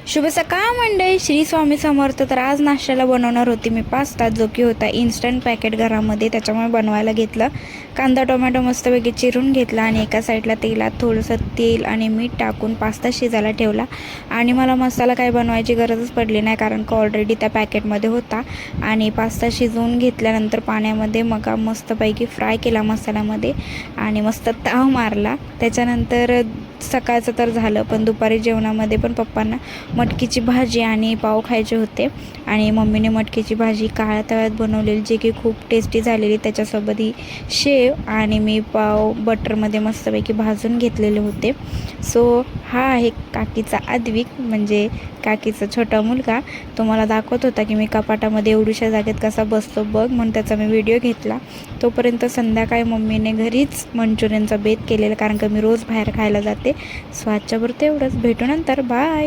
शुभ सकाळ मंडळी, श्री स्वामी समर्थ. तर आज नाश्त्याला बनवणार होती मी पास्ता, जो की होता इन्स्टंट पॅकेट घरामध्ये. त्याच्यामुळे बनवायला घेतलं. कांदा टोमॅटो मस्तपैकी चिरून घेतला आणि एका साईडला तेलात थोडंसं तेल आणि मीठ टाकून पास्ता शिजायला ठेवला. आणि मला मसाला काय बनवायची गरजच पडली नाही, कारण का ऑलरेडी त्या पॅकेटमध्ये होता. आणि पास्ता शिजवून घेतल्यानंतर पाण्यामध्ये मग मस्तपैकी फ्राय केला मसाल्यामध्ये आणि मस्त ताव मारला. त्याच्यानंतर सकाळचं तर झालं, पण दुपारी जेवणामध्ये पण पप्पांना मटकीची भाजी आणि पाव खायचे होते. आणि मम्मीने मटकीची भाजी काळ्या तव्यात बनवलेली, जे की खूप टेस्टी झालेली. त्याच्यासोबत ही शेव आणि मी पाव बटरमध्ये मस्तपैकी भाजून घेतलेले होते. सो हा आहे काकीचा आद्विक, म्हणजे काकीचा छोटा मुलगा. तो मला दाखवत होता की मी कपाटामध्ये एवढ्याशा जागेत कसा बसतो बघ, म्हणून त्याचा मी व्हिडिओ घेतला. तोपर्यंत संध्याकाळी मम्मीने घरीच मंचुरियनचा बेत केलेला, कारण का मी रोज बाहेर खायला जाते. सो आजच्यापुरतं एवढंच. भेटू नंतर. बाय.